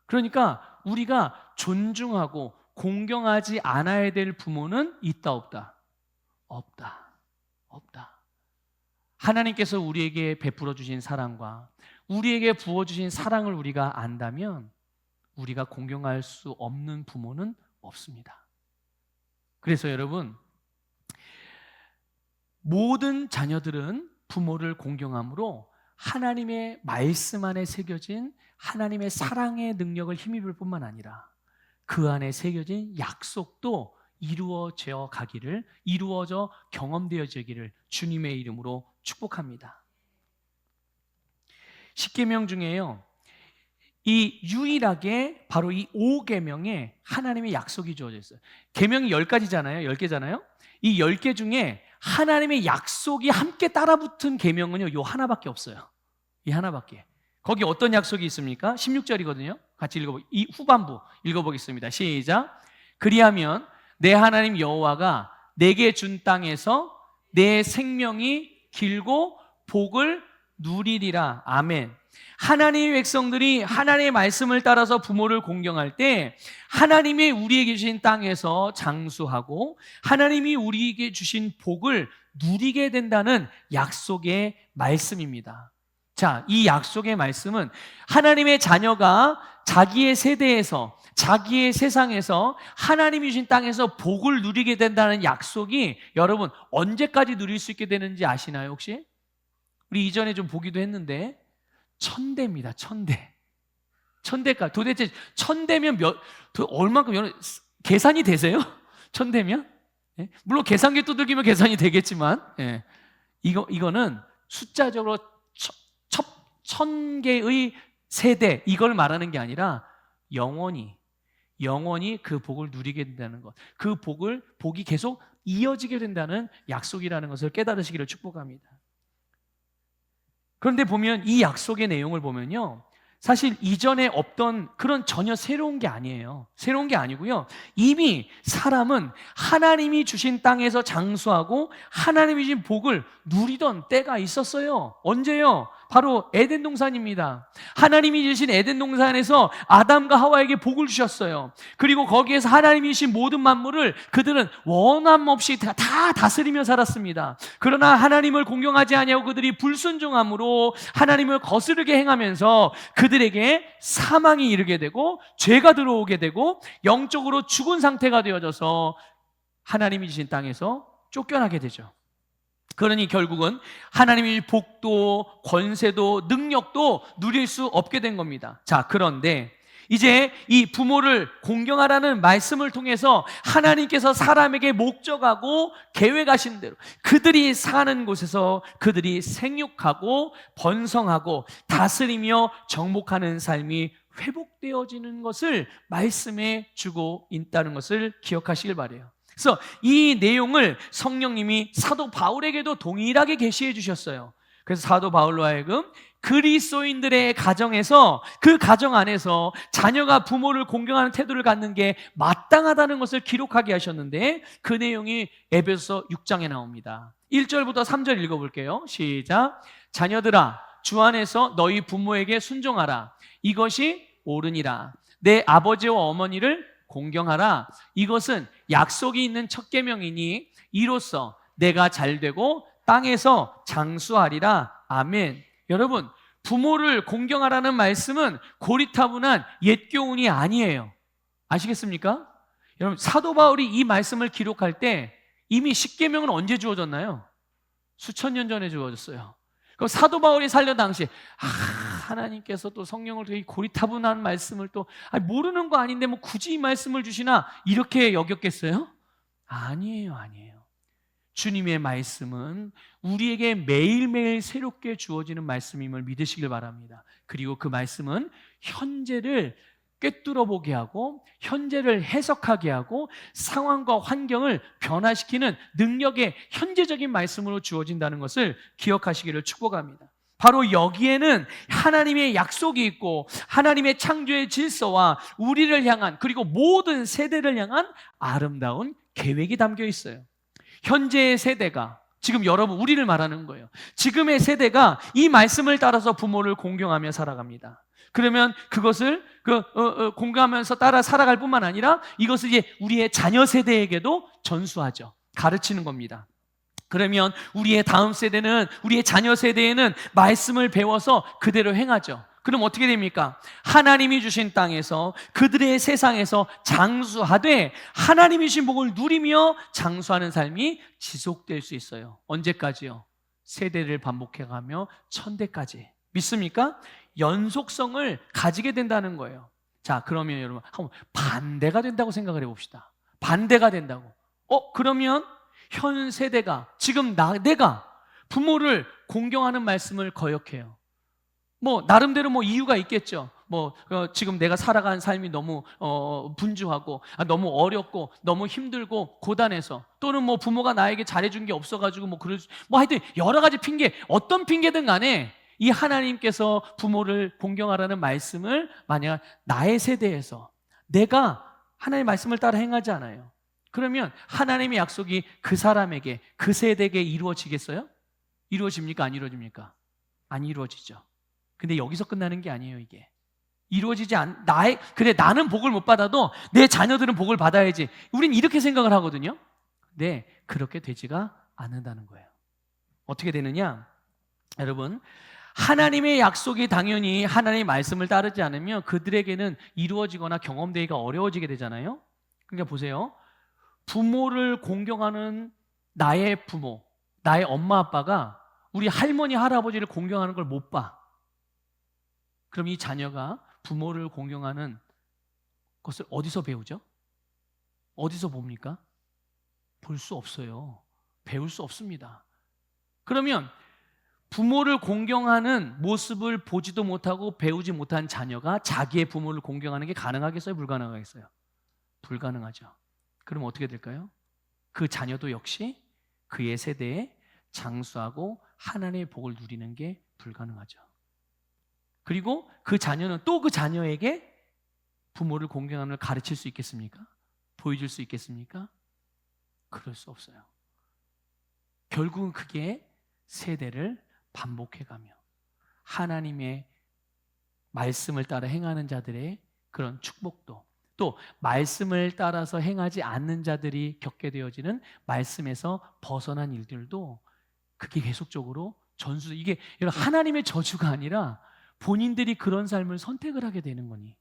그러니까 우리가 존중하고 공경하지 않아야 될 부모는 있다 없다? 없다. 하나님께서 우리에게 베풀어 주신 사랑과 우리에게 부어 주신 사랑을 우리가 안다면 우리가 공경할 수 없는 부모는 없습니다. 그래서 여러분, 모든 자녀들은 부모를 공경함으로 하나님의 말씀 안에 새겨진 하나님의 사랑의 능력을 힘입을 뿐만 아니라 그 안에 새겨진 약속도 이루어져 경험되어지기를 주님의 이름으로 축복합니다. 십계명 중에요, 이 유일하게 바로 이 5계명에 하나님의 약속이 주어져 있어요. 계명이 10가지잖아요. 10개잖아요. 이 10개 중에 하나님의 약속이 함께 따라붙은 계명은요, 요 하나밖에 없어요. 이 하나밖에. 거기 어떤 약속이 있습니까? 16절이거든요. 같이 이 후반부 읽어보겠습니다. 시작. 그리하면 내 하나님 여호와가 내게 준 땅에서 내 생명이 길고 복을 누리리라. 아멘. 하나님의 백성들이 하나님의 말씀을 따라서 부모를 공경할 때 하나님이 우리에게 주신 땅에서 장수하고 하나님이 우리에게 주신 복을 누리게 된다는 약속의 말씀입니다. 자, 이 약속의 말씀은 하나님의 자녀가 자기의 세대에서 자기의 세상에서 하나님이 주신 땅에서 복을 누리게 된다는 약속이 여러분 언제까지 누릴 수 있게 되는지 아시나요 혹시? 우리 이전에 좀 보기도 했는데 천대입니다. 천대까지. 도대체 천대면 얼마큼 계산이 되세요? 천대면? 예? 물론 계산기 두들기면 계산이 되겠지만 예. 이거는 숫자적으로 1000개의 세대 이걸 말하는 게 아니라 영원히 그 복을 누리게 된다는 것, 그 복이 계속 이어지게 된다는 약속이라는 것을 깨달으시기를 축복합니다. 그런데 보면 이 약속의 내용을 보면요, 사실 이전에 없던 그런 전혀 새로운 게 아니에요. 새로운 게 아니고요, 이미 사람은 하나님이 주신 땅에서 장수하고 하나님이 주신 복을 누리던 때가 있었어요. 언제요? 바로 에덴 동산입니다. 하나님이 주신 에덴 동산에서 아담과 하와에게 복을 주셨어요. 그리고 거기에서 하나님이 주신 모든 만물을 그들은 원함 없이 다 다스리며 살았습니다. 그러나 하나님을 공경하지 아니하고 그들이 불순종함으로 하나님을 거스르게 행하면서 그들에게 사망이 이르게 되고 죄가 들어오게 되고 영적으로 죽은 상태가 되어져서 하나님이 주신 땅에서 쫓겨나게 되죠. 그러니 결국은 하나님의 복도 권세도 능력도 누릴 수 없게 된 겁니다. 자, 그런데 이제 이 부모를 공경하라는 말씀을 통해서 하나님께서 사람에게 목적하고 계획하신 대로 그들이 사는 곳에서 그들이 생육하고 번성하고 다스리며 정복하는 삶이 회복되어지는 것을 말씀해 주고 있다는 것을 기억하시길 바라요. 그래서 이 내용을 성령님이 사도 바울에게도 동일하게 계시해 주셨어요. 그래서 사도 바울로 하여금 그리스도인들의 가정에서, 그 가정 안에서 자녀가 부모를 공경하는 태도를 갖는 게 마땅하다는 것을 기록하게 하셨는데, 그 내용이 에베소서 6장에 나옵니다. 1절부터 3절 읽어볼게요. 시작. 자녀들아, 주 안에서 너희 부모에게 순종하라. 이것이 옳으니라. 내 아버지와 어머니를 공경하라. 이것은 약속이 있는 첫 계명이니 이로써 내가 잘되고 땅에서 장수하리라. 아멘. 여러분, 부모를 공경하라는 말씀은 고리타분한 옛 교훈이 아니에요. 아시겠습니까? 여러분, 사도 바울이 이 말씀을 기록할 때 이미 십계명은 언제 주어졌나요? 수천 년 전에 주어졌어요. 그 사도 바울이 살던 당시에 하나님께서 또 성령을 되게 고리타분한 말씀을 또 모르는 거 아닌데 뭐 굳이 이 말씀을 주시나 이렇게 여겼겠어요? 아니에요. 주님의 말씀은 우리에게 매일매일 새롭게 주어지는 말씀임을 믿으시길 바랍니다. 그리고 그 말씀은 현재를 꿰뚫어 보게 하고 현재를 해석하게 하고 상황과 환경을 변화시키는 능력의 현재적인 말씀으로 주어진다는 것을 기억하시기를 축복합니다. 바로 여기에는 하나님의 약속이 있고 하나님의 창조의 질서와 우리를 향한, 그리고 모든 세대를 향한 아름다운 계획이 담겨 있어요. 현재의 세대가, 지금 여러분 우리를 말하는 거예요. 지금의 세대가 이 말씀을 따라서 부모를 공경하며 살아갑니다. 그러면 그것을 공경하면서 따라 살아갈 뿐만 아니라 이것을 이제 우리의 자녀 세대에게도 전수하죠. 가르치는 겁니다. 그러면 우리의 다음 세대는, 우리의 자녀 세대에는 말씀을 배워서 그대로 행하죠. 그럼 어떻게 됩니까? 하나님이 주신 땅에서 그들의 세상에서 장수하되 하나님이 주신 복을 누리며 장수하는 삶이 지속될 수 있어요. 언제까지요? 세대를 반복해가며 천대까지. 믿습니까? 연속성을 가지게 된다는 거예요. 자, 그러면 여러분 한번 반대가 된다고 생각을 해봅시다. 반대가 된다고. 그러면 현 세대가, 지금 내가 부모를 공경하는 말씀을 거역해요. 나름대로 이유가 있겠죠. 지금 내가 살아가는 삶이 너무 분주하고 너무 어렵고 너무 힘들고 고단해서, 또는 부모가 나에게 잘해준 게 없어가지고 하여튼 여러 가지 핑계, 어떤 핑계든 간에 이 하나님께서 부모를 공경하라는 말씀을 만약 나의 세대에서 내가 하나님의 말씀을 따라 행하지 않아요. 그러면 하나님의 약속이 그 사람에게, 그 세대에게 이루어지겠어요? 이루어집니까? 안 이루어집니까? 안 이루어지죠. 근데 여기서 끝나는 게 아니에요. 이게 그래 나는 복을 못 받아도 내 자녀들은 복을 받아야지, 우린 이렇게 생각을 하거든요. 근데 그렇게 되지가 않는다는 거예요. 어떻게 되느냐? 여러분, 하나님의 약속이 당연히 하나님의 말씀을 따르지 않으면 그들에게는 이루어지거나 경험되기가 어려워지게 되잖아요. 그러니까 보세요. 부모를 공경하는 나의 부모, 나의 엄마 아빠가 우리 할머니 할아버지를 공경하는 걸 못 봐. 그럼 이 자녀가 부모를 공경하는 것을 어디서 배우죠? 어디서 봅니까? 볼 수 없어요. 배울 수 없습니다. 그러면 부모를 공경하는 모습을 보지도 못하고 배우지 못한 자녀가 자기의 부모를 공경하는 게 가능하겠어요? 불가능하겠어요? 불가능하죠. 그럼 어떻게 될까요? 그 자녀도 역시 그의 세대에 장수하고 하나님의 복을 누리는 게 불가능하죠. 그리고 그 자녀는 또 그 자녀에게 부모를 공경하는 걸 가르칠 수 있겠습니까? 보여줄 수 있겠습니까? 그럴 수 없어요. 결국은 그게 세대를 반복해가며 하나님의 말씀을 따라 행하는 자들의 그런 축복도, 또 말씀을 따라서 행하지 않는 자들이 겪게 되어지는 말씀에서 벗어난 일들도 그게 계속적으로 이게 하나님의 저주가 아니라 본인들이 그런 삶을 선택을 하게 되는 거니.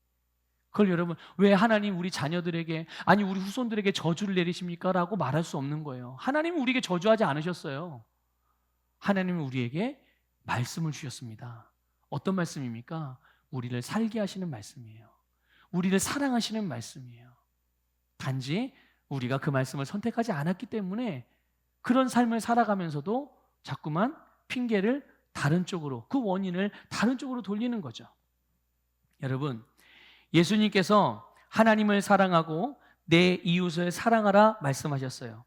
그걸 여러분, 왜 하나님 우리 자녀들에게, 아니 우리 후손들에게 저주를 내리십니까? 라고 말할 수 없는 거예요. 하나님은 우리에게 저주하지 않으셨어요. 하나님은 우리에게 말씀을 주셨습니다. 어떤 말씀입니까? 우리를 살게 하시는 말씀이에요. 우리를 사랑하시는 말씀이에요. 단지 우리가 그 말씀을 선택하지 않았기 때문에 그런 삶을 살아가면서도 자꾸만 핑계를 다른 쪽으로, 그 원인을 다른 쪽으로 돌리는 거죠. 여러분, 예수님께서 하나님을 사랑하고 내 이웃을 사랑하라 말씀하셨어요.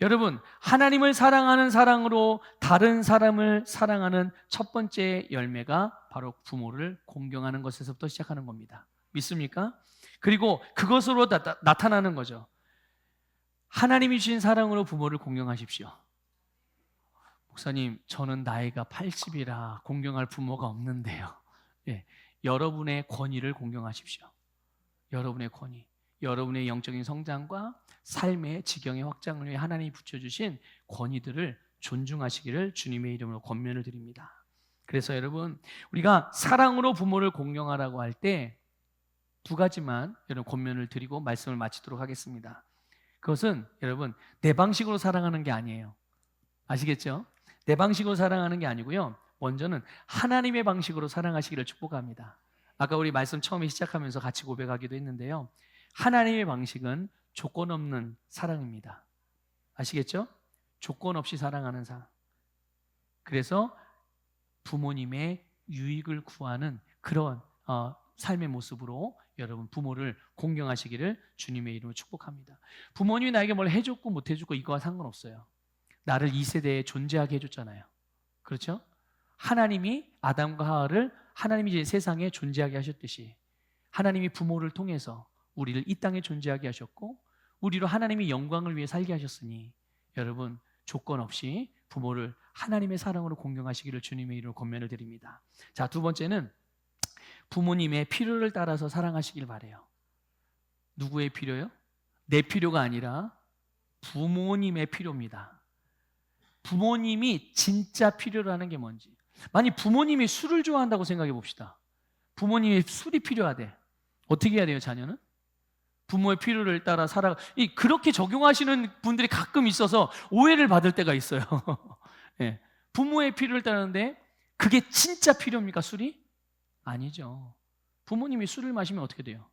여러분, 하나님을 사랑하는 사랑으로 다른 사람을 사랑하는 첫 번째 열매가 바로 부모를 공경하는 것에서부터 시작하는 겁니다. 믿습니까? 그리고 그것으로 나타나는 거죠. 하나님이 주신 사랑으로 부모를 공경하십시오. 목사님, 저는 나이가 80이라 공경할 부모가 없는데요. 여러분의 권위를 공경하십시오. 여러분의 권위, 여러분의 영적인 성장과 삶의 지경의 확장을 위해 하나님이 붙여주신 권위들을 존중하시기를 주님의 이름으로 권면을 드립니다. 그래서 여러분, 우리가 사랑으로 부모를 공경하라고 할 때 두 가지만 여러분 권면을 드리고 말씀을 마치도록 하겠습니다. 그것은 여러분, 내 방식으로 사랑하는 게 아니에요. 아시겠죠? 내 방식으로 사랑하는 게 아니고요, 먼저는 하나님의 방식으로 사랑하시기를 축복합니다. 아까 우리 말씀 처음에 시작하면서 같이 고백하기도 했는데요, 하나님의 방식은 조건 없는 사랑입니다. 아시겠죠? 조건 없이 사랑하는 사랑. 그래서 부모님의 유익을 구하는 그런 삶의 모습으로 여러분 부모를 공경하시기를 주님의 이름으로 축복합니다. 부모님이 나에게 뭘 해줬고 못 해줬고 이거와 상관없어요. 나를 이 세대에 존재하게 해줬잖아요. 그렇죠? 하나님이 아담과 하와를 하나님이 이제 세상에 존재하게 하셨듯이 하나님이 부모를 통해서 우리를 이 땅에 존재하게 하셨고 우리로 하나님이 영광을 위해 살게 하셨으니 여러분 조건 없이 부모를 하나님의 사랑으로 공경하시기를 주님의 이름으로 권면을 드립니다. 자, 두 번째는 부모님의 필요를 따라서 사랑하시길 바래요. 누구의 필요요? 내 필요가 아니라 부모님의 필요입니다. 부모님이 진짜 필요라는 게 뭔지. 만약 부모님이 술을 좋아한다고 생각해 봅시다. 부모님이 술이 필요하대. 어떻게 해야 돼요, 자녀는? 부모의 필요를 따라 그렇게 적용하시는 분들이 가끔 있어서 오해를 받을 때가 있어요. 네. 부모의 필요를 따르는데 그게 진짜 필요입니까, 술이? 아니죠. 부모님이 술을 마시면 어떻게 돼요?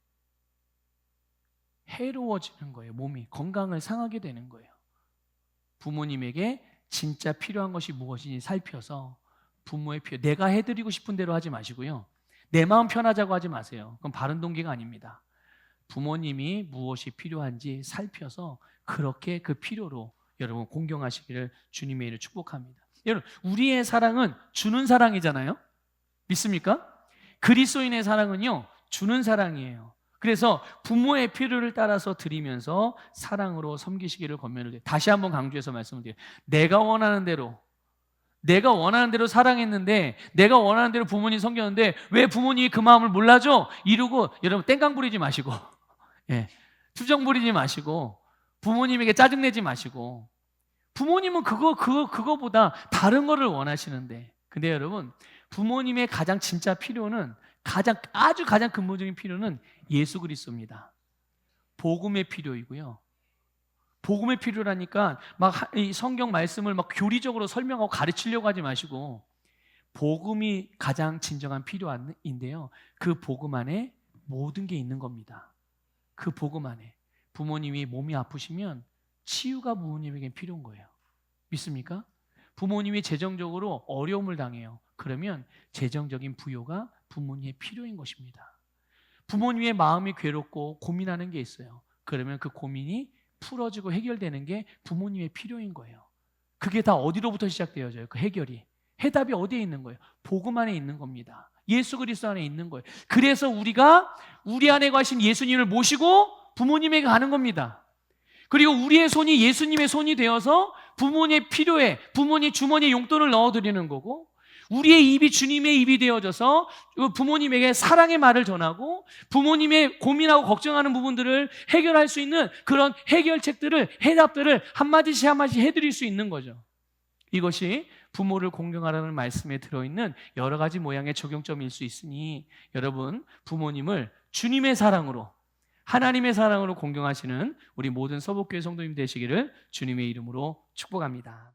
해로워지는 거예요. 몸이 건강을 상하게 되는 거예요. 부모님에게 진짜 필요한 것이 무엇인지 살펴서 부모의 필요, 내가 해드리고 싶은 대로 하지 마시고요. 내 마음 편하자고 하지 마세요. 그건 바른 동기가 아닙니다. 부모님이 무엇이 필요한지 살펴서 그렇게 그 필요로 여러분 공경하시기를 주님의 이름으로 축복합니다. 여러분, 우리의 사랑은 주는 사랑이잖아요. 믿습니까? 그리스도인의 사랑은요, 주는 사랑이에요. 그래서 부모의 필요를 따라서 드리면서 사랑으로 섬기시기를 권면을 드려요. 다시 한번 강조해서 말씀을 드려요. 내가 원하는 대로 사랑했는데 내가 원하는 대로 부모님 섬겼는데 왜 부모님이 그 마음을 몰라줘? 이러고 여러분 땡깡 부리지 마시고 투정 부리지 마시고 부모님에게 짜증내지 마시고 부모님은 그거보다 다른 거를 원하시는데 근데 여러분 부모님의 가장 진짜 필요는 가장 근본적인 필요는 예수 그리스도입니다. 복음의 필요이고요. 복음의 필요라니까 막 이 성경 말씀을 막 교리적으로 설명하고 가르치려고 하지 마시고 복음이 가장 진정한 필요인데요. 그 복음 안에 모든 게 있는 겁니다. 그 복음 안에 부모님이 몸이 아프시면 치유가 부모님에게 필요한 거예요. 믿습니까? 부모님이 재정적으로 어려움을 당해요. 그러면 재정적인 부요가 부모님의 필요인 것입니다. 부모님의 마음이 괴롭고 고민하는 게 있어요. 그러면 그 고민이 풀어지고 해결되는 게 부모님의 필요인 거예요. 그게 다 어디로부터 시작되어져요? 그 해결이. 해답이 어디에 있는 거예요? 복음 안에 있는 겁니다. 예수 그리스도 안에 있는 거예요. 그래서 우리가 우리 안에 가신 예수님을 모시고 부모님에게 가는 겁니다. 그리고 우리의 손이 예수님의 손이 되어서 부모님의 필요에 부모님 주머니에 용돈을 넣어드리는 거고 우리의 입이 주님의 입이 되어져서 부모님에게 사랑의 말을 전하고 부모님의 고민하고 걱정하는 부분들을 해결할 수 있는 그런 해결책들을 해답들을 한마디씩 해드릴 수 있는 거죠. 이것이 부모를 공경하라는 말씀에 들어있는 여러 가지 모양의 적용점일 수 있으니 여러분 부모님을 주님의 사랑으로 하나님의 사랑으로 공경하시는 우리 모든 서복교회 성도님 되시기를 주님의 이름으로 축복합니다.